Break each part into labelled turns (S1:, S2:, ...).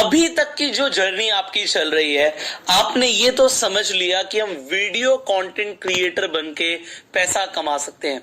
S1: अभी तक की जो जर्नी आपकी चल रही है, आपने ये तो समझ लिया कि हम वीडियो कंटेंट क्रिएटर बनके पैसा कमा सकते हैं।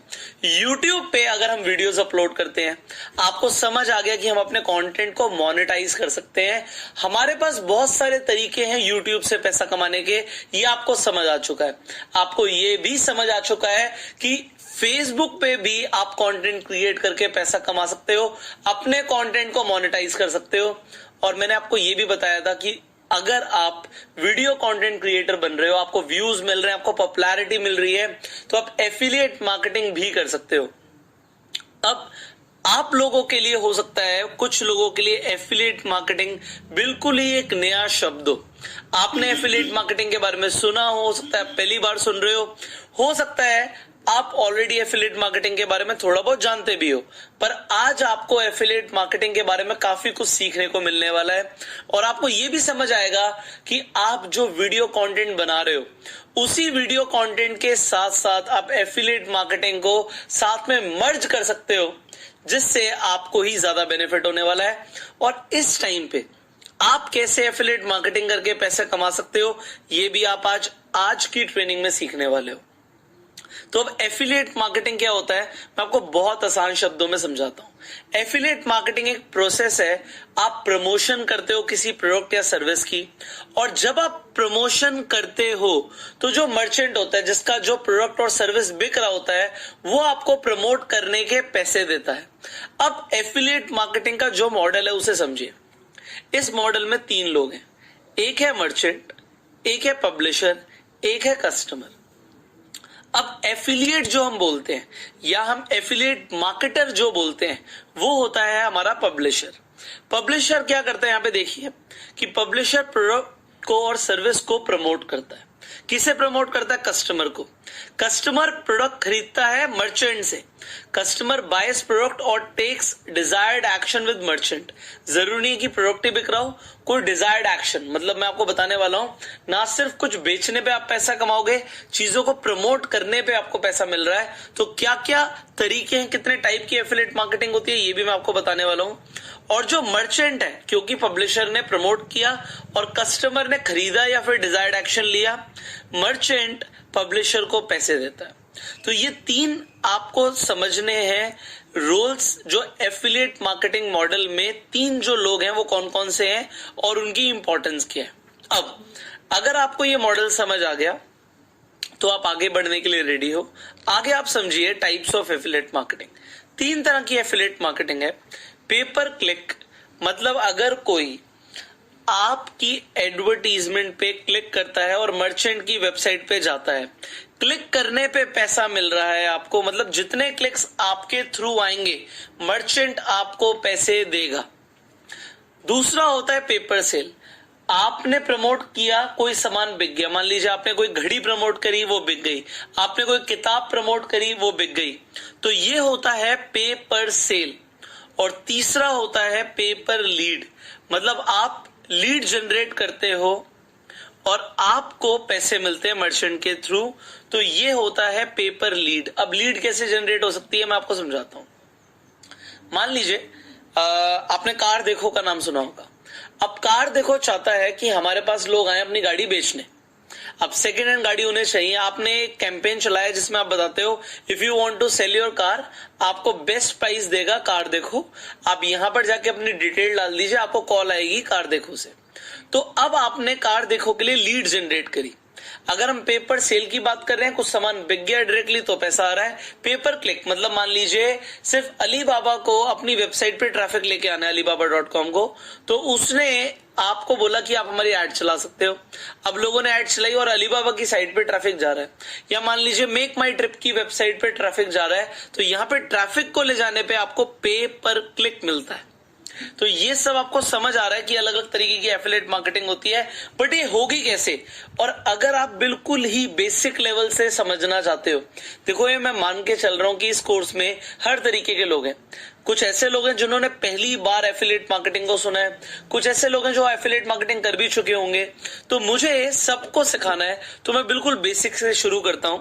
S1: YouTube पे अगर हम वीडियोस अपलोड करते हैं, आपको समझ आ गया कि हम अपने कंटेंट को मोनेटाइज कर सकते हैं। हमारे पास बहुत सारे तरीके हैं YouTube से पैसा कमाने के, ये आपको समझ आ चुका है। आपको ये भी समझ आ चुका है कि फेसबुक पे भी आप कंटेंट क्रिएट करके पैसा कमा सकते हो, अपने कंटेंट को मोनेटाइज कर सकते हो। और मैंने आपको ये भी बताया था कि अगर आप वीडियो कंटेंट क्रिएटर बन रहे हो, आपको व्यूज मिल रहे हैं, आपको पॉपुलैरिटी मिल रही है, तो आप एफिलिएट मार्केटिंग भी कर सकते हो। अब आप लोगों के लिए हो सकता है, कुछ लोगों के लिए एफिलिएट मार्केटिंग बिल्कुल ही एक नया शब्द आपने एफिलिएट मार्केटिंग के बारे में सुना हो सकता है पहली बार सुन रहे हो सकता है आप ऑलरेडी एफिलिएट मार्केटिंग के बारे में थोड़ा बहुत जानते भी हो, पर आज आपको एफिलिएट मार्केटिंग के बारे में काफी कुछ सीखने को मिलने वाला है। और आपको यह भी समझ आएगा कि आप जो वीडियो कंटेंट बना रहे हो, उसी वीडियो कंटेंट के साथ साथ आप एफिलिएट मार्केटिंग को साथ में मर्ज कर सकते हो, जिससे आपको ही ज्यादा बेनिफिट होने वाला है। और इस टाइम पे आप कैसे एफिलिएट मार्केटिंग करके पैसे कमा सकते हो, ये भी आप आज की ट्रेनिंग में सीखने वाले हो। तो अब एफिलिएट मार्केटिंग क्या होता है, मैं आपको बहुत आसान शब्दों में समझाता हूं। एफिलिएट मार्केटिंग एक प्रोसेस है, आप प्रमोशन करते हो किसी प्रोडक्ट या सर्विस की, और जब आप प्रमोशन करते हो तो जो मर्चेंट होता है, जिसका जो प्रोडक्ट और सर्विस बिक रहा होता है, वो आपको प्रमोट करने के पैसे देता है। अब एफिलिएट मार्केटिंग का जो मॉडल है उसे समझिए। इस मॉडल में 3 लोग हैं, एक है मर्चेंट, एक है पब्लिशर, एक है कस्टमर। अब एफिलिएट जो हम बोलते हैं, या हम एफिलिएट मार्केटर जो बोलते हैं, वो होता है हमारा पब्लिशर। पब्लिशर क्या करता है, यहां पे देखिए कि पब्लिशर प्रोडक्ट को और सर्विस को प्रमोट करता है। किसे प्रमोट करता है? कस्टमर को। कस्टमर प्रोडक्ट खरीदता है मर्चेंट से। कस्टमर बायस प्रोडक्ट और takes desired action with merchant. जरूरी नहीं है कि प्रोडक्ट ही बिक रहा हो, कोई डिजायर्ड एक्शन, मतलब मैं आपको बताने वाला हूं, ना सिर्फ कुछ बेचने पे आप पैसा कमाओगे, चीजों को प्रमोट करने पे आपको पैसा मिल रहा है। तो क्या क्या तरीके हैं, कितने टाइप की एफिलिएट मार्केटिंग होती है, ये भी मैं आपको बताने वाला हूं। और जो मर्चेंट है, क्योंकि पब्लिशर ने प्रमोट किया और कस्टमर ने खरीदा या फिर डिजायर्ड एक्शन लिया, मर्चेंट पब्लिशर को पैसे देता है। तो ये 3 आपको समझने हैं रोल्स, जो एफिलिएट मार्केटिंग मॉडल में 3 जो लोग हैं वो कौन कौन से हैं और उनकी इंपॉर्टेंस क्या है। अब अगर आपको ये मॉडल समझ आ गया तो आप आगे बढ़ने के लिए रेडी हो। आगे आप समझिए टाइप्स ऑफ एफिलिएट मार्केटिंग। 3 तरह की एफिलिएट मार्केटिंग है। पेपर क्लिक, मतलब अगर कोई आपकी एडवर्टीजमेंट पे क्लिक करता है और मर्चेंट की वेबसाइट पे जाता है, क्लिक करने पे पैसा मिल रहा है आपको, मतलब जितने क्लिक्स आपके थ्रू आएंगे मर्चेंट आपको पैसे देगा। दूसरा होता है पेपर सेल। आपने प्रमोट किया, कोई सामान बिक गया, मान लीजिए आपने कोई घड़ी प्रमोट करी, वो बिक गई, आपने कोई किताब प्रमोट करी, वो बिक गई, तो ये होता है पेपर सेल। और तीसरा होता है पेपर लीड, मतलब आप लीड जनरेट करते हो और आपको पैसे मिलते हैं मर्चेंट के थ्रू, तो ये होता है पेपर लीड। अब लीड कैसे जनरेट हो सकती है, मैं आपको समझाता हूं। मान लीजिए आपने कार देखो का नाम सुना होगा। अब कार देखो चाहता है कि हमारे पास लोग आए अपनी गाड़ी बेचने। अब सेकेंड हैंड गाड़ी उन्हें चाहिए। आपने एक कैंपेन चलाया जिसमें आप बताते हो if you want to sell your car, आपको बेस्ट प्राइस देगा कार देखो। आप यहां पर जाके अपनी डिटेल डाल दीजिए, आपको कॉल आएगी कार देखो से। तो अब आपने कार देखो के लिए लीड जनरेट करी। अगर हम पेपर सेल की बात कर रहे हैं, कुछ सामान बिक गया डायरेक्टली तो पैसा आ रहा है। पेपर क्लिक मतलब मान लीजिए सिर्फ अलीबाबा को अपनी वेबसाइट पे ट्रैफिक लेके आना है, alibaba.com को, तो उसने आपको बोला कि आप हमारी ऐड चला सकते हो। अब लोगों ने ऐड चलाई और अलीबाबा की साइट पे ट्रैफिक जा रहा है, या मान लीजिए मेक माई ट्रिप की वेबसाइट पे ट्रैफिक जा रहा है, तो यहाँ पे ट्रैफिक को ले जाने पे आपको पे पर क्लिक मिलता है। तो ये सब आपको समझ आ रहा है कि अलग अलग तरीके की एफिलिएट मार्केटिंग होती है, बट ये होगी कैसे। और अगर आप बिल्कुल ही बेसिक लेवल से समझना चाहते हो, देखो ये मैं मान के चल रहा हूं कि इस कोर्स में हर तरीके के लोग हैं। कुछ ऐसे लोग हैं जिन्होंने पहली बार एफिलिएट मार्केटिंग को सुना है, कुछ ऐसे लोग हैं जो एफिलिएट मार्केटिंग कर भी चुके होंगे। तो मुझे सबको सिखाना है, तो मैं बिल्कुल बेसिक से शुरू करता हूं।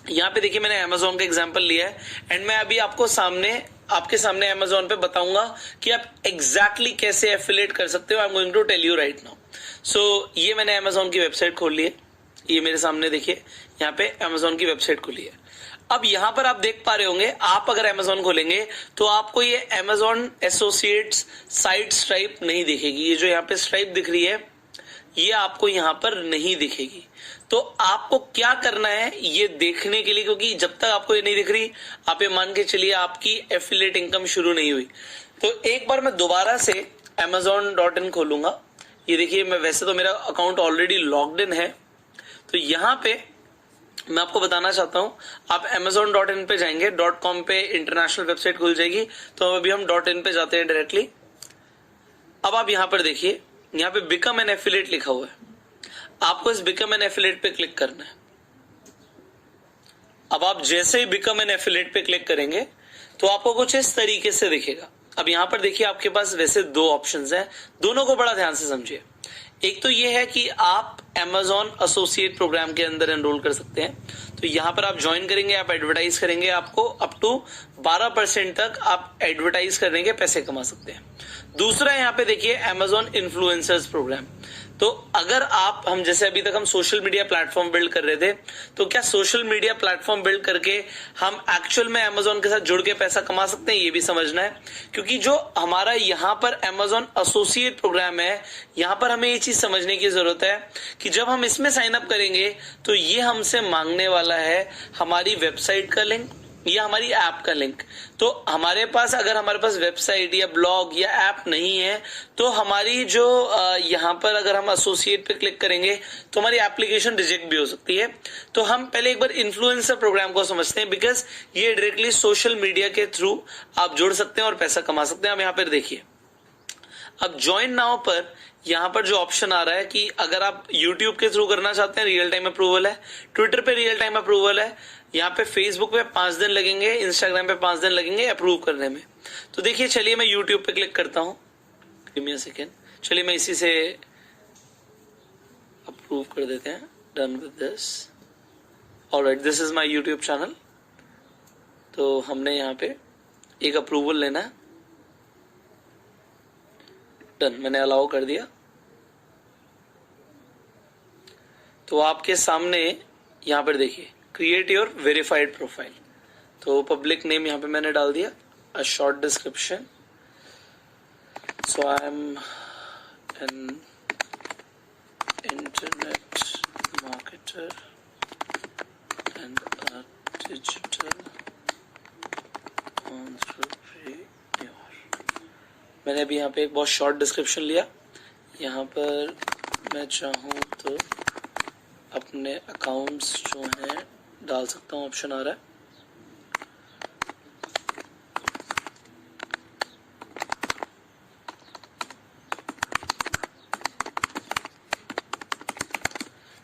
S1: यहाँ पे देखिए मैंने Amazon का एग्जांपल लिया है एंड मैं अभी आपको सामने आपके सामने Amazon पे बताऊंगा कि आप एग्जैक्टली कैसे एफिलिएट कर सकते हो। I am going to tell you right now. So ये मैंने Amazon की वेबसाइट खोल ली है, ये मेरे सामने देखिए यहाँ पे Amazon की वेबसाइट खुली है। अब यहां पर आप देख पा रहे होंगे, आप अगर Amazon खोलेंगे तो आपको ये Amazon एसोसिएट्स साइट स्ट्राइप नहीं दिखेगी। ये जो यहाँ पे स्ट्राइप दिख रही है ये आपको यहां पर नहीं दिखेगी। तो आपको क्या करना है ये देखने के लिए, क्योंकि जब तक आपको ये नहीं दिख रही आप ये मान के चलिए आपकी एफिलिएट इनकम शुरू नहीं हुई। तो एक बार मैं दोबारा से amazon.in खोलूंगा। ये देखिए, मैं वैसे तो मेरा अकाउंट ऑलरेडी लॉग्ड इन है, तो यहां पे मैं आपको बताना चाहता हूं, आप amazon.in पे जाएंगे, .com पे इंटरनेशनल वेबसाइट खुल जाएगी। तो अभी हम .in पे जाते हैं डायरेक्टली। अब आप यहां पर देखिए, यहां पे बिकम एन एफिलिएट लिखा हुआ है, आपको इस बिकम एन एफिलिएट पे क्लिक करना है। अब आप जैसे ही बिकम एन एफिलिएट पे क्लिक करेंगे तो आपको कुछ इस तरीके से दिखेगा। अब यहां पर देखिए, आपके पास वैसे दो ऑप्शंस हैं, दोनों को बड़ा ध्यान से समझिए। एक तो ये है कि आप Amazon एसोसिएट प्रोग्राम के अंदर एनरोल कर सकते हैं। तो यहां पर आप ज्वाइन करेंगे, आप एडवर्टाइज करेंगे, आपको अप टू 12% तक आप एडवर्टाइज करने के पैसे कमा सकते हैं। दूसरा यहाँ पे देखिए Amazon इन्फ्लुएंसर्स प्रोग्राम। तो अगर हम जैसे अभी तक हम सोशल मीडिया प्लेटफॉर्म बिल्ड कर रहे थे, तो क्या सोशल मीडिया प्लेटफॉर्म बिल्ड करके हम एक्चुअल में Amazon के साथ जुड़ के पैसा कमा सकते हैं, ये भी समझना है। क्योंकि जो हमारा यहाँ पर Amazon एसोसिएट प्रोग्राम है, यहाँ पर हमें ये चीज समझने की जरूरत है कि जब हम इसमें साइन अप करेंगे तो ये हमसे मांगने वाला है हमारी वेबसाइट का लिंक या हमारी ऐप का लिंक। तो हमारे पास अगर हमारे पास वेबसाइट या ब्लॉग या ऐप नहीं है तो हमारी जो यहाँ पर अगर हम एसोसिएट पे क्लिक करेंगे तो हमारी एप्लीकेशन रिजेक्ट भी हो सकती है। तो हम पहले एक बार इन्फ्लुएंसर प्रोग्राम को समझते हैं, बिकॉज ये डायरेक्टली सोशल मीडिया के थ्रू आप जुड़ सकते हैं और पैसा कमा सकते हैं। अब यहाँ पर देखिए, अब ज्वाइन नाउ पर यहाँ पर जो ऑप्शन आ रहा है कि अगर आप YouTube के थ्रू करना चाहते हैं रियल टाइम अप्रूवल है, ट्विटर पे रियल टाइम अप्रूवल है, यहाँ पे फेसबुक पे 5 दिन लगेंगे, इंस्टाग्राम पे 5 दिन लगेंगे अप्रूव करने में। तो देखिए, चलिए मैं YouTube पे क्लिक करता हूँ, गिव मी अ सेकेंड। चलिए मैं इसी से अप्रूव कर देते हैं, done with this. Alright, this is my YouTube channel. तो हमने यहाँ पे एक अप्रूवल लेना है, डन, मैंने अलाउ कर दिया। तो आपके सामने यहाँ पर देखिए, क्रिएट योर वेरीफाइड प्रोफाइल। तो पब्लिक नेम यहाँ पे मैंने डाल दिया, a short description. So I am an internet marketer and a digital entrepreneur. मैंने अभी यहाँ पे एक बहुत शॉर्ट डिस्क्रिप्शन लिया। यहाँ पर मैं चाहूँ तो अपने अकाउंट्स जो हैं डाल सकता हूँ, ऑप्शन आ रहा है।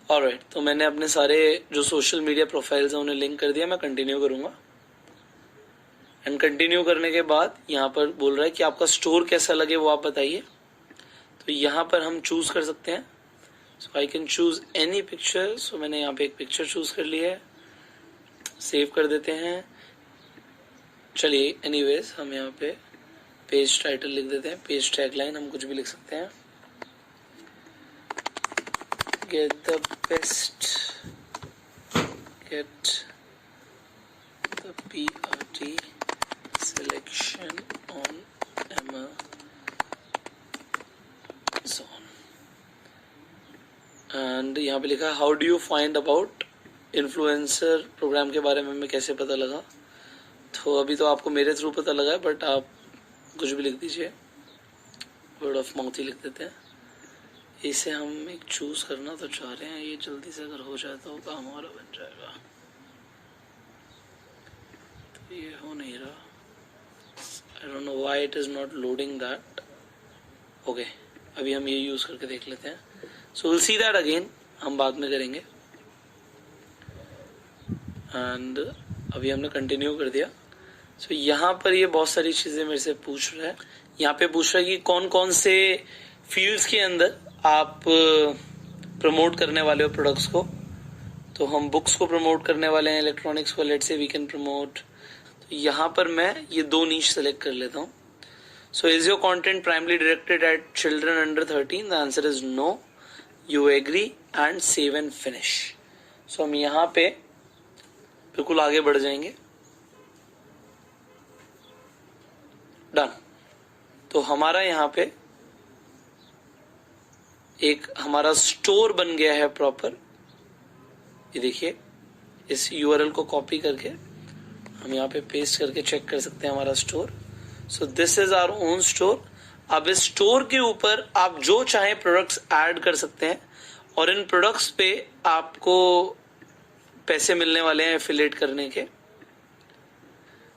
S1: ऑलराइट, तो मैंने अपने सारे जो सोशल मीडिया प्रोफाइल्स हैं उन्हें लिंक कर दिया। मैं कंटिन्यू करूंगा एंड कंटिन्यू करने के बाद यहाँ पर बोल रहा है कि आपका स्टोर कैसा लगे वो आप बताइए। तो यहाँ पर हम चूज कर सकते हैं, so I can choose any picture. So मैंने यहाँ पे एक पिक्चर चूज कर ली है, सेव कर देते हैं। चलिए एनीवेज हम यहाँ पे पेज टाइटल लिख देते हैं, पेज टैगलाइन हम कुछ भी लिख सकते हैं, get the best, get the PRT selection on Amazon। And यहाँ पे लिखा how do you find about influencer program के बारे में हमें कैसे पता लगा। तो अभी तो आपको मेरे थ्रू पता लगा है, बट आप कुछ भी लिख दीजिए, वर्ड ऑफ माउथ ही लिख देते हैं। इसे हम एक चूज करना तो चाह रहे हैं, ये जल्दी से अगर हो जाए तो काम हमारा बन जाएगा। तो ये हो नहीं रहा, I don't know why it is not loading that. Okay, अभी हम ये यूज करके देख लेते हैं। So we'll see that again, हम बाद में करेंगे। एंड अभी हमने कंटिन्यू कर दिया। So यहाँ पर ये बहुत सारी चीजें मेरे से पूछ रहा है। यहाँ पे पूछ रहा है कि कौन कौन से फील्ड्स के अंदर आप प्रमोट करने वाले हो प्रोडक्ट्स को। तो हम बुक्स को प्रमोट करने वाले हैं, इलेक्ट्रॉनिक्स को लेट से वी कैन प्रमोट, तो यहां पर मैं ये 2 नीश सेलेक्ट कर लेता हूं. So is your content primary directed at children under 13? The answer is no. You agree and save and finish. So हम यहां पे बिल्कुल आगे बढ़ जाएंगे. डन. तो हमारा यहाँ पे एक हमारा स्टोर बन गया है प्रॉपर. ये देखिए, इस यूआरएल को कॉपी करके हम यहाँ पे पेस्ट करके चेक कर सकते हैं हमारा store. So this is our own store. अब इस स्टोर के ऊपर आप जो चाहे प्रोडक्ट्स ऐड कर सकते हैं और इन प्रोडक्ट्स पे आपको पैसे मिलने वाले हैं एफिलिएट करने के.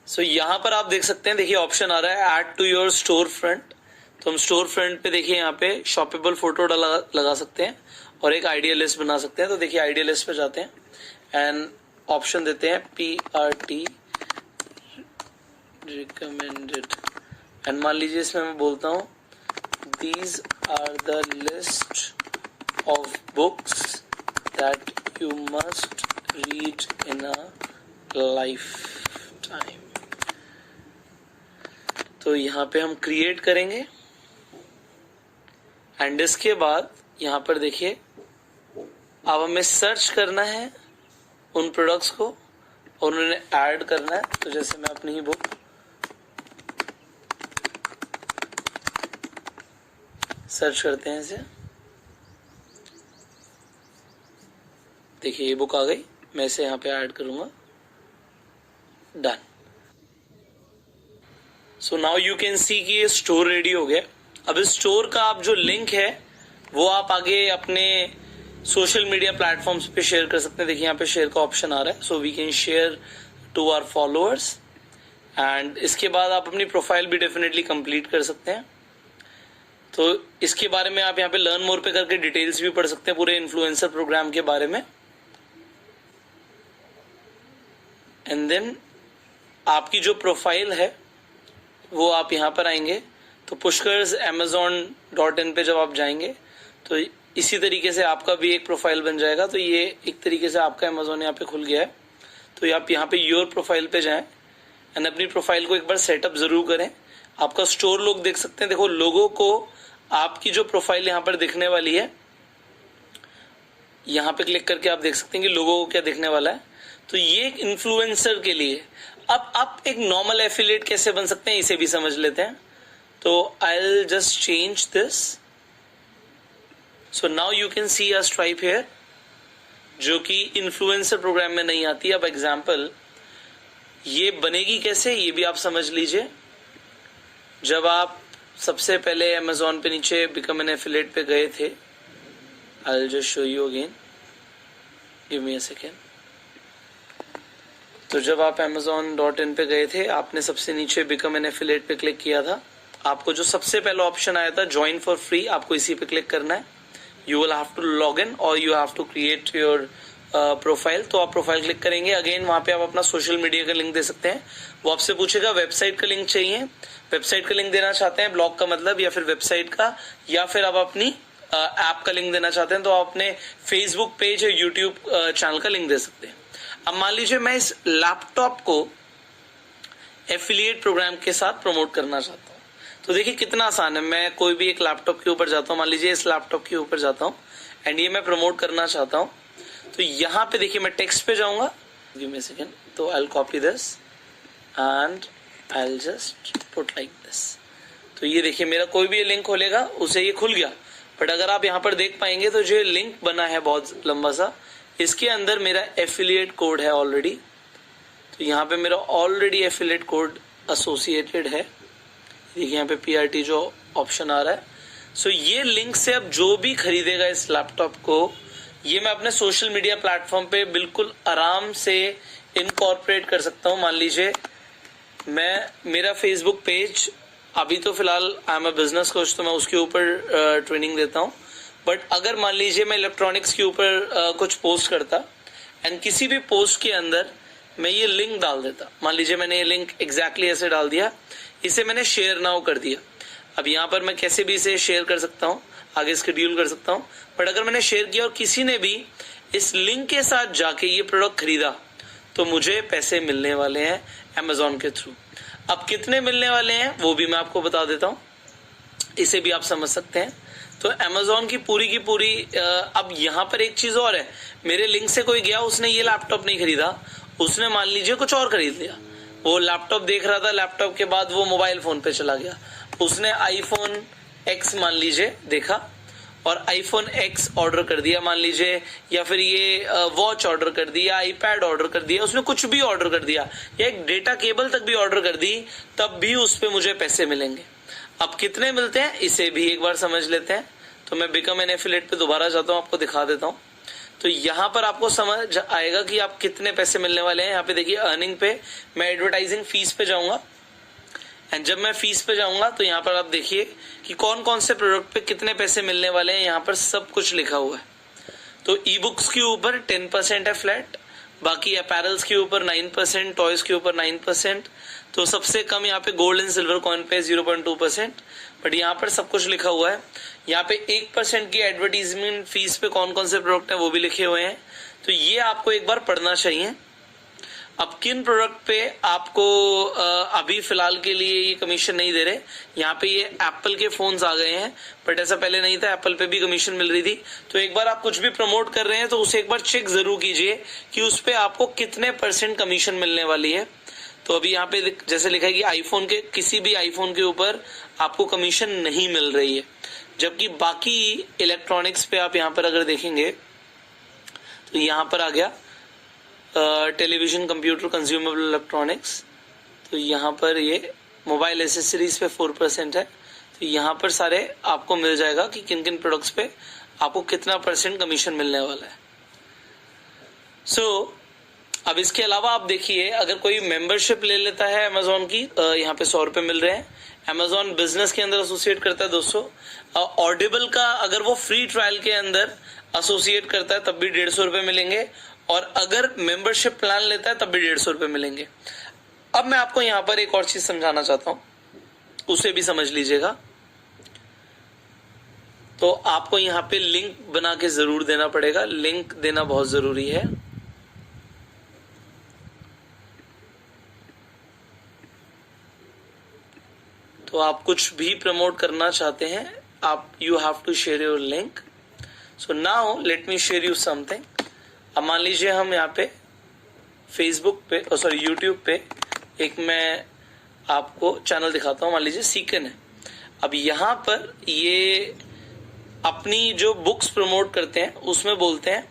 S1: सो यहां पर आप देख सकते हैं, देखिए ऑप्शन आ रहा है add to your store front. तो हम स्टोर फ्रंट पे देखिए यहाँ पे शॉपेबल फोटो लगा सकते हैं और एक आइडिया लिस्ट बना सकते हैं. तो देखिए आइडिया लिस्ट पे जाते हैं एंड ऑप्शन देते हैं PRT रिकमेंडेड. एंड मान लीजिए इसमें मैं बोलता हूँ these are the list of books that you must read in a lifetime. तो यहाँ पे हम क्रिएट करेंगे एंड इसके बाद यहाँ पर देखिए अब हमें सर्च करना है उन प्रोडक्ट्स को और उन्हें ऐड करना है. तो जैसे मैं अपनी ही बुक सर्च करते हैं इसे. देखिए ये बुक आ गई, मैं इसे यहाँ पे ऐड करूंगा. Done. So now you can see कि ये स्टोर रेडी हो गया. अब इस स्टोर का आप जो लिंक है वो आप आगे अपने सोशल मीडिया प्लेटफॉर्म्स पे शेयर कर सकते हैं. देखिए यहाँ पे शेयर का ऑप्शन आ रहा है. So we can share to our followers. And इसके बाद आप अपनी प्रोफाइल भी डेफिनेटली कंप्लीट कर सकते हैं. तो इसके बारे में आप यहाँ पे लर्न मोर पे करके डिटेल्स भी पढ़ सकते हैं पूरे इन्फ्लुएंसर प्रोग्राम के बारे में. एंड देन आपकी जो प्रोफाइल है वो आप यहाँ पर आएंगे तो पुष्कर्स amazon.in पे जब आप जाएंगे तो इसी तरीके से आपका भी एक प्रोफाइल बन जाएगा. तो ये एक तरीके से आपका अमेजोन यहाँ पे खुल गया है. तो आप यहाँ पे योर प्रोफाइल पे जाएं एंड अपनी प्रोफाइल को एक बार सेटअप जरूर करें. आपका स्टोर लोग देख सकते हैं. देखो लोगों को आपकी जो प्रोफाइल यहाँ पर दिखने वाली है, यहाँ पे क्लिक करके आप देख सकते हैं कि लोगों को क्या दिखने वाला है. तो ये एक इन्फ्लुएंसर के लिए. अब आप एक नॉर्मल एफिलिएट कैसे बन सकते हैं इसे भी समझ लेते हैं. तो I will just change this. So now you can see a stripe here जो कि इन्फ्लुएंसर प्रोग्राम में नहीं आती. अब एग्जांपल ये बनेगी कैसे ये भी आप समझ लीजिए. जब आप सबसे पहले अमेजोन पे नीचे बिकम एन एफिलिएट पे गए थे, आई will just show you again, give me a second. तो जब आप amazon.in पे गए थे, आपने सबसे नीचे बिकम एन एफिलिएट पे क्लिक किया था. आपको जो सबसे पहला ऑप्शन आया था ज्वाइन फॉर फ्री, आपको इसी पे क्लिक करना है. You will have to log in और you have to create your profile. तो आप प्रोफाइल क्लिक करेंगे. अगेन वहां पे आप अपना सोशल मीडिया का लिंक दे सकते हैं. वो आपसे पूछेगा वेबसाइट का लिंक चाहिए, वेबसाइट का लिंक देना चाहते हैं, ब्लॉग का मतलब, या फिर वेबसाइट का, या फिर आप अपनी ऐप का लिंक देना चाहते हैं तो आप अपने फेसबुक पेज या यूट्यूब चैनल का लिंक दे सकते हैं. अब मान लीजिए मैं इस लैपटॉप को एफिलिएट प्रोग्राम के साथ प्रमोट करना चाहता हूं. तो देखिए कितना आसान है. मैं कोई भी एक लैपटॉप के ऊपर जाता हूं, मान लीजिए इस लैपटॉप के ऊपर जाता हूं एंड ये मैं प्रमोट करना चाहता हूं. तो यहां पे देखिए मैं टेक्स्ट पे जाऊंगा. Give me a second. तो I will copy this and I will just put like this. तो ये देखिए मेरा कोई भी लिंक खोलेगा उसे ये खुल गया. बट अगर आप यहाँ पर देख पाएंगे तो जो लिंक बना है बहुत लंबा सा, इसके अंदर मेरा एफिलिएट कोड है ऑलरेडी. तो यहाँ पे मेरा ऑलरेडी एफिलिएट कोड एसोसिएटेड है. देखिए यहाँ पे PRT जो ऑप्शन आ रहा है. सो ये लिंक से अब जो भी खरीदेगा इस लैपटॉप को, ये मैं अपने सोशल मीडिया प्लेटफॉर्म पे बिल्कुल आराम से इनकॉर्पोरेट कर सकता हूँ. मान लीजिए मैं मेरा फेसबुक पेज, अभी तो फिलहाल I am a business coach तो मैं उसके ऊपर ट्रेनिंग देता हूँ. बट अगर मान लीजिए मैं इलेक्ट्रॉनिक्स के ऊपर कुछ पोस्ट करता एंड किसी भी पोस्ट के अंदर मैं ये लिंक डाल देता. मान लीजिए मैंने ये लिंक एग्जैक्टली ऐसे डाल दिया, इसे मैंने शेयर नाउ कर दिया. अब यहाँ पर मैं कैसे भी इसे शेयर कर सकता हूँ, आगे शेड्यूल कर सकता हूँ. बट अगर मैंने शेयर किया और किसी ने भी इस लिंक के साथ जाके ये प्रोडक्ट खरीदा तो मुझे पैसे मिलने वाले हैं Amazon के थ्रू। अब कितने मिलने वाले हैं वो भी मैं आपको बता देता हूं, इसे भी आप समझ सकते हैं। तो Amazon की पूरी अब यहां पर एक चीज और है, मेरे लिंक से कोई गया, उसने ये लैपटॉप नहीं खरीदा, उसने मान लीजिए कुछ और खरीद लिया। वो लैपटॉप देख रहा था, लैपटॉप के बाद वो मोबाइल फोन पे चला गया, उसने iPhone X मान लीजिए देखा और iPhone X ऑर्डर कर दिया मान लीजिए, या फिर ये वॉच ऑर्डर कर दिया, iPad ऑर्डर कर दिया, उसने कुछ भी ऑर्डर कर दिया, या एक डेटा केबल तक भी ऑर्डर कर दी, तब भी उस पे मुझे पैसे मिलेंगे। अब कितने मिलते हैं इसे भी एक बार समझ लेते हैं। तो मैं बिकम एन एफिलिएट पे दोबारा जाता हूं, आपको दिखा देता हूं। तो यहां पर आपको समझ आएगा कि आप कितने पैसे मिलने वाले हैं। यहाँ पे देखिए अर्निंग पे मैं एडवर्टाइजिंग फीस पे जाऊंगा, एंड जब मैं फीस पे जाऊंगा तो यहाँ पर आप देखिए कि कौन कौन से प्रोडक्ट पे कितने पैसे मिलने वाले हैं, यहाँ पर सब कुछ लिखा हुआ है। तो ई बुक्स के ऊपर 10% है फ्लैट, बाकी अपैरल्स के ऊपर 9%, टॉयज के ऊपर 9%, तो सबसे कम यहाँ पे गोल्ड एंड सिल्वर कॉइन पे 0.2%, बट यहाँ पर सब कुछ लिखा हुआ है। यहाँ पे 1% की एडवर्टीजमेंट फीस पे कौन कौन से प्रोडक्ट है वो भी लिखे हुए हैं। तो ये आपको एक बार पढ़ना चाहिए। अब किन प्रोडक्ट पे आपको अभी फिलहाल के लिए ये कमीशन नहीं दे रहे, यहाँ पे ये एप्पल के फोन्स आ गए हैं, बट ऐसा पहले नहीं था, एप्पल पे भी कमीशन मिल रही थी। तो एक बार आप कुछ भी प्रमोट कर रहे हैं तो उसे एक बार चेक जरूर कीजिए कि उस पे आपको कितने % कमीशन मिलने वाली है। तो अभी यहाँ पे जैसे लिखा है कि आईफोन के किसी भी आईफोन के ऊपर आपको कमीशन नहीं मिल रही है, जबकि बाकी इलेक्ट्रॉनिक्स पे आप यहाँ पर अगर देखेंगे तो यहाँ पर आ गया टेलीविजन, कंप्यूटर, कंज्यूमेबल इलेक्ट्रॉनिक्स, तो यहाँ पर ये मोबाइल एसेसरीज पे 4% है। तो यहाँ पर सारे आपको मिल जाएगा कि किन किन प्रोडक्ट्स पे आपको कितना % कमीशन मिलने वाला है। अब इसके अलावा आप देखिए अगर कोई मेंबरशिप ले लेता है अमेजोन की, यहाँ पे 100 रुपए मिल रहे हैं। अमेजोन बिजनेस के अंदर एसोसिएट करता है 200। ऑडिबल का अगर वो फ्री ट्रायल के अंदर एसोसिएट करता है तब भी 150 रुपए मिलेंगे, और अगर मेंबरशिप प्लान लेता है तब भी 150 रुपए मिलेंगे। अब मैं आपको यहाँ पर एक और चीज समझाना चाहता हूं, उसे भी समझ लीजिएगा। तो आपको यहाँ पे लिंक बना के जरूर देना पड़ेगा, लिंक देना बहुत जरूरी है। तो आप कुछ भी प्रमोट करना चाहते हैं, आप you have to share your link. So now let me share you something. अब मान लीजिए हम यहाँ पे फेसबुक पे यूट्यूब पे एक मैं आपको चैनल दिखाता हूँ, मान लीजिए सीकन है। अब यहाँ पर ये अपनी जो बुक्स प्रमोट करते हैं उसमें बोलते हैं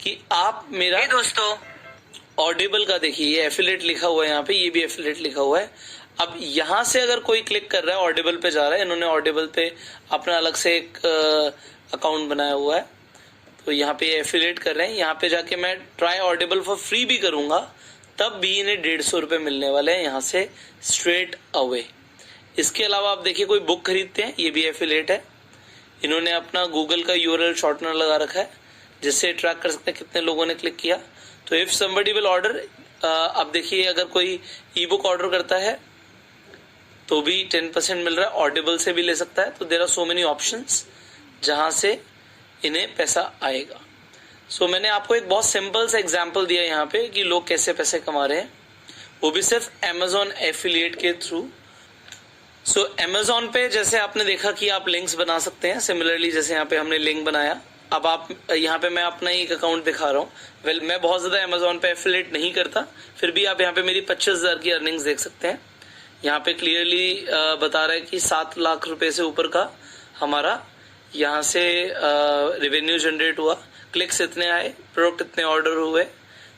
S1: कि आप मेरा
S2: दोस्तों
S1: ऑडिबल का देखिए ये एफिलिएट लिखा हुआ है, यहाँ पे ये भी एफिलिएट लिखा हुआ है। अब यहां से अगर कोई क्लिक कर रहा है, ऑडिबल पे जा रहा है, इन्होंने ऑडिबल पे अपना अलग से एक अकाउंट बनाया हुआ है, तो यहाँ पे एफिलिएट कर रहे हैं। यहाँ पे जाके मैं ट्राई ऑडिबल फॉर फ्री भी करूंगा तब भी इन्हें 150 रुपए मिलने वाले हैं यहाँ से स्ट्रेट अवे। इसके अलावा आप देखिए कोई बुक खरीदते हैं, ये भी एफिलिएट है। इन्होंने अपना गूगल का यूआरएल शॉर्टनर लगा रखा है जिससे ट्रैक कर सकते हैं कितने लोगों ने क्लिक किया। तो इफ समबडी विल ऑर्डर, अब देखिए अगर कोई ई बुक ऑर्डर करता है तो भी 10% मिल रहा है, ऑडिबल से भी ले सकता है। तो there are so many options जहां से इन्हें पैसा आएगा। मैंने आपको एक बहुत सिंपल सा एग्जांपल दिया यहाँ पे कि लोग कैसे पैसे कमा रहे हैं, वो भी सिर्फ Amazon एफिलिएट के थ्रू। Amazon पे जैसे आपने देखा कि आप लिंक्स बना सकते हैं, सिमिलरली जैसे यहाँ पे हमने लिंक बनाया। अब आप यहाँ पे मैं अपना ही एक अकाउंट दिखा रहा हूँ। मैं बहुत ज्यादा Amazon पे एफिलिएट नहीं करता, फिर भी आप यहाँ पे मेरी 25,000 की अर्निंग्स देख सकते हैं। यहाँ पे क्लियरली बता रहा है कि 7 लाख रुपए से ऊपर का हमारा यहाँ से रेवेन्यू जनरेट हुआ, क्लिक्स इतने आए, प्रोडक्ट इतने ऑर्डर हुए,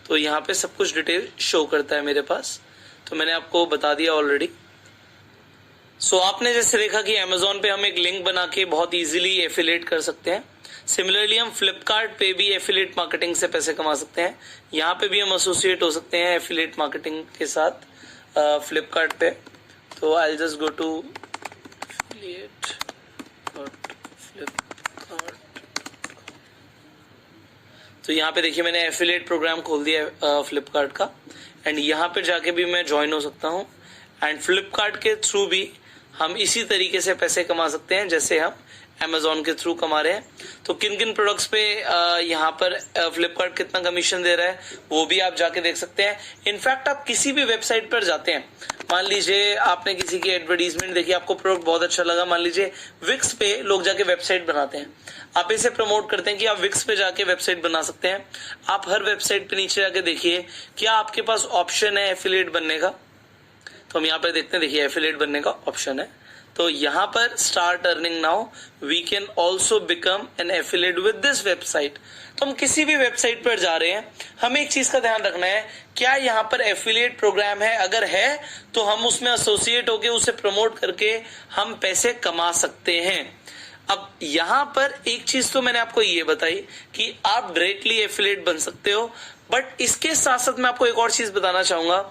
S1: तो यहाँ पे सब कुछ डिटेल शो करता है मेरे पास। तो मैंने आपको बता दिया ऑलरेडी। आपने जैसे देखा कि Amazon पे हम एक लिंक बना के बहुत इजीली एफिलिएट कर सकते हैं। सिमिलरली हम फ्लिपकार्ट पे भी एफिलिएट मार्केटिंग से पैसे कमा सकते हैं। यहाँ पे भी हम एसोसिएट हो सकते हैं एफिलिएट मार्केटिंग के साथ फ्लिपकार्ट पे। तो I just go to affiliate Flipkart. तो यहाँ पे देखिए मैंने एफिलिएट प्रोग्राम खोल दिया फ्लिपकार्ट का, एंड यहाँ पे जाके भी मैं ज्वाइन हो सकता हूँ। एंड फ्लिपकार्ट के थ्रू भी हम इसी तरीके से पैसे कमा सकते हैं जैसे हम Amazon के थ्रू कमा रहे हैं। तो किन किन प्रोडक्ट्स पे यहाँ पर फ्लिपकार्ट कितना कमीशन दे रहा है वो भी आप जाके देख सकते हैं। इनफैक्ट आप किसी भी वेबसाइट पर जाते हैं, मान लीजिए आपने किसी की एडवर्टीजमेंट देखी, आपको प्रोडक्ट बहुत अच्छा लगा, मान लीजिए विक्स पे लोग जाके वेबसाइट बनाते हैं, आप इसे प्रमोट करते हैं कि आप विक्स पे जाके वेबसाइट बना सकते हैं। आप हर वेबसाइट पे नीचे जाके देखिए क्या आपके पास ऑप्शन है एफिलिएट बनने का। तो हम यहाँ पर देखते हैं, देखिए एफिलिएट बनने का ऑप्शन है, तो यहाँ पर start earning now, we can also become an affiliate with this website. तो हम किसी भी वेबसाइट पर जा रहे हैं, हमें एक चीज का ध्यान रखना है, क्या यहाँ पर एफिलिएट प्रोग्राम है, अगर है तो हम उसमें एसोसिएट होके उसे प्रमोट करके हम पैसे कमा सकते हैं। अब यहाँ पर एक चीज तो मैंने आपको ये बताई कि आप डायरेक्टली एफिलिएट बन सकते हो, बट इसके साथ साथ मैं आपको एक और चीज बताना चाहूंगा,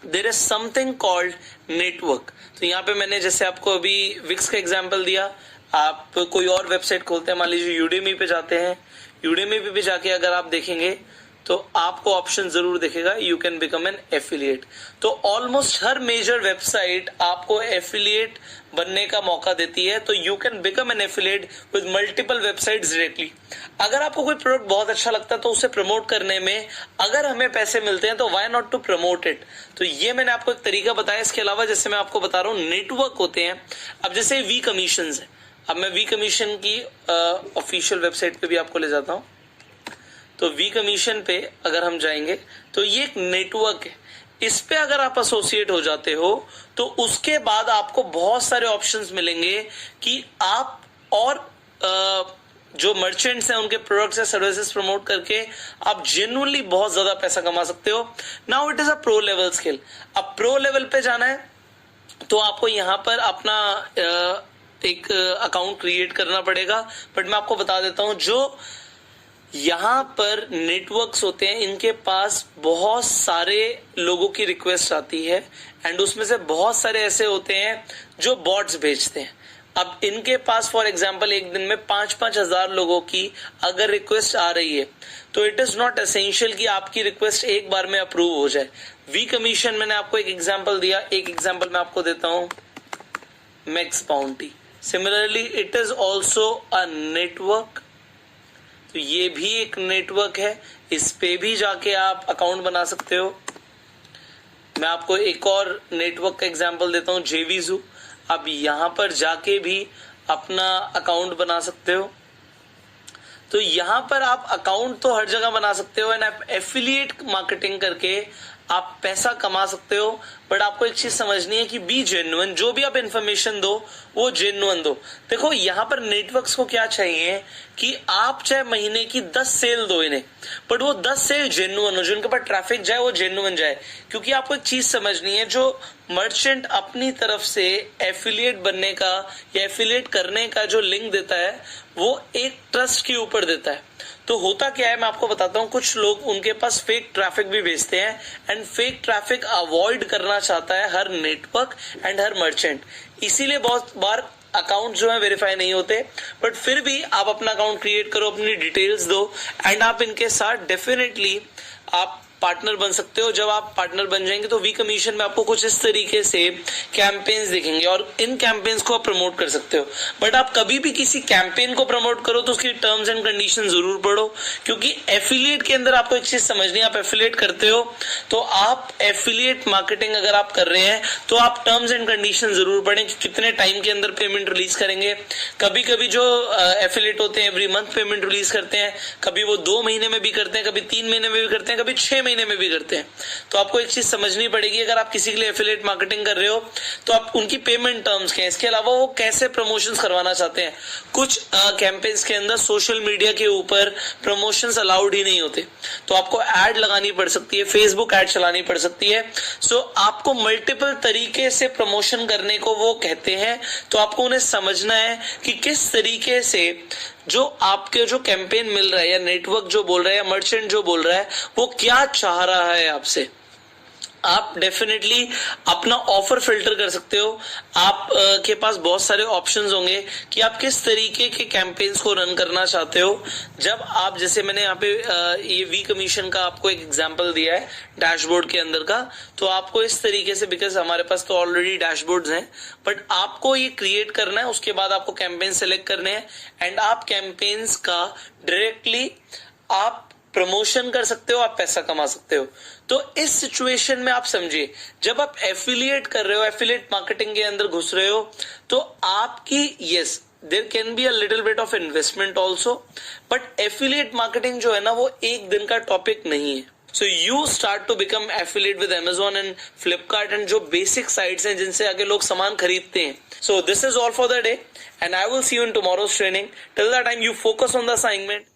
S1: there is something called network. तो यहाँ पे मैंने जैसे आपको अभी विक्स का एग्जांपल दिया, आप कोई और वेबसाइट खोलते हैं, मान लीजिए यूडेमी पे जाते हैं, यूडेमी पे भी जाके अगर आप देखेंगे तो आपको ऑप्शन जरूर दिखेगा you can become an affiliate. तो ऑलमोस्ट हर मेजर वेबसाइट आपको एफिलिएट बनने का मौका देती है, तो you can become an affiliate with multiple websites directly. अगर आपको कोई प्रोडक्ट बहुत अच्छा लगता है तो उसे प्रमोट करने में अगर हमें पैसे मिलते हैं तो why not to promote it. तो ये मैंने आपको एक तरीका बताया। इसके अलावा जैसे मैं आपको बता रहा हूँ नेटवर्क होते हैं, अब जैसे वी कमीशन है, अब मैं वी कमीशन की ऑफिशियल वेबसाइट पे भी आपको ले जाता हूँ। तो वी कमीशन पे अगर हम जाएंगे तो ये एक नेटवर्क है, इस पे अगर आप एसोसिएट हो जाते हो तो उसके बाद आपको बहुत सारे ऑप्शंस मिलेंगे कि आप और जो मर्चेंट्स हैं उनके प्रोडक्ट्स या सर्विसेज प्रमोट करके आप जेन्युइनली बहुत ज्यादा पैसा कमा सकते हो। Now it is a pro level skill. अब प्रो लेवल पे जाना है तो आपको यहाँ पर अपना एक अकाउंट क्रिएट करना पड़ेगा, बट मैं आपको बता देता हूं जो यहाँ पर नेटवर्क्स होते हैं इनके पास बहुत सारे लोगों की रिक्वेस्ट आती है एंड उसमें से बहुत सारे ऐसे होते हैं जो बॉट्स भेजते हैं। अब इनके पास फॉर एग्जांपल एक दिन में 5-5 हजार लोगों की अगर रिक्वेस्ट आ रही है तो इट इज नॉट एसेंशियल कि आपकी रिक्वेस्ट एक बार में अप्रूव हो जाए। वी कमीशन मैंने आपको एक एग्जांपल दिया, एक एग्जांपल मैं आपको देता हूं, max bounty. Similarly it is also a network, तो ये भी एक नेटवर्क है, इस पे भी जाके आप अकाउंट बना सकते हो। मैं आपको एक और नेटवर्क का एग्जांपल देता हूं, जेवीजू। आप यहां पर जाके भी अपना अकाउंट बना सकते हो। तो यहां पर आप अकाउंट तो हर जगह बना सकते हो एंड आप एफिलिएट मार्केटिंग करके आप पैसा कमा सकते हो, बट आपको एक चीज समझनी है कि बी जेन्युइन, जो भी आप इंफॉर्मेशन दो वो जेन्युइन दो। देखो यहाँ पर नेटवर्क्स को क्या चाहिए कि आप चाहे महीने की 10 सेल दो इन्हें, बट वो 10 सेल जेन्युइन हो, जो उनके पास ट्रैफिक जाए वो जेन्युइन जाए। क्योंकि आपको एक चीज समझनी है, जो मर्चेंट अपनी तरफ से एफिलिएट बनने का या एफिलिएट करने का जो लिंक देता है वो एक ट्रस्ट के ऊपर देता है। तो होता क्या है मैं आपको बताता हूँ, कुछ लोग उनके पास फेक ट्रैफिक भी भेजते हैं एंड फेक ट्रैफिक अवॉइड करना चाहता है हर नेटवर्क एंड हर मर्चेंट, इसीलिए बहुत बार अकाउंट जो है वेरीफाई नहीं होते। बट फिर भी आप अपना अकाउंट क्रिएट करो, अपनी डिटेल्स दो एंड आप इनके साथ डेफिनेटली आप पार्टनर बन सकते हो। जब आप पार्टनर बन जाएंगे तो वी कमीशन में आपको कुछ इस तरीके से कैंपेन्स दिखेंगे और इन कैंपेन्स को आप प्रमोट कर सकते हो। बट आप कभी भी किसी कैंपेन को प्रमोट करो तो उसकी टर्म्स एंड कंडीशन जरूर पढ़ो, क्योंकि एफिलिएट के अंदर आपको एक चीज समझनी है, आप एफिलिएट करते हो तो आप एफिलिएट मार्केटिंग अगर आप कर रहे हैं तो आप टर्म्स एंड कंडीशन जरूर पढ़ें कि कितने टाइम के अंदर पेमेंट रिलीज करेंगे। कभी कभी जो एफिलिएट होते हैं एवरी मंथ पेमेंट रिलीज करते हैं, कभी वो 2 महीने में भी करते हैं, कभी 3 महीने में भी करते हैं, कभी 6 महीने में भी करते हैं। तो आपको एक चीज समझनी पड़ेगी, अगर आप किसी के लिए एफिलिएट मार्केटिंग कर रहे हो तो आप उनकी पेमेंट टर्म्स क्या है, इसके अलावा वो कैसे प्रमोशंस करवाना चाहते हैं। कुछ कैंपेन्स के अंदर सोशल मीडिया के ऊपर प्रमोशंस अलाउड ही नहीं होते, तो आपको एड लगानी पड़ सकती है, फेसबुक एड चलानी पड़ सकती है। सो आपको मल्टीपल तरीके से प्रमोशन करने को वो कहते हैं, तो आपको उन्हें समझना है कि किस तरीके से जो आपके जो कैंपेन मिल रहा है या नेटवर्क जो बोल रहा है या मर्चेंट जो बोल रहा है वो क्या चाह रहा है आपसे। आप डेफिनेटली अपना ऑफर फिल्टर कर सकते हो। आप के पास बहुत सारे ऑप्शंस होंगे कि आप किस तरीके के कैंपेन्स को रन करना चाहते हो। जब आप, जैसे मैंने यहाँ पे ये वी कमीशन का आपको एक एग्जांपल दिया है डैशबोर्ड के अंदर का, तो आपको इस तरीके से, बिकॉज हमारे पास तो ऑलरेडी डैशबोर्ड्स हैं, बट आपको ये क्रिएट करना है। उसके बाद आपको कैंपेन सेलेक्ट करने हैं एंड आप कैंपेन्स का डायरेक्टली आप प्रमोशन कर सकते हो, आप पैसा कमा सकते हो। तो इस सिचुएशन में आप समझिए, जब आप एफिलिएट कर रहे हो, एफिलिएट मार्केटिंग के अंदर घुस रहे हो, तो आपकी yes there can be a little bit of investment also, but affiliate marketing जो है ना, वो एक दिन का टॉपिक नहीं है। So you start to become affiliate with Amazon and Flipkart and जो बेसिक साइट्स हैं जिनसे आगे लोग सामान खरीदते हैं। So this is all for the day and I will see you in tomorrow's training. Till that time you focus on the assignment.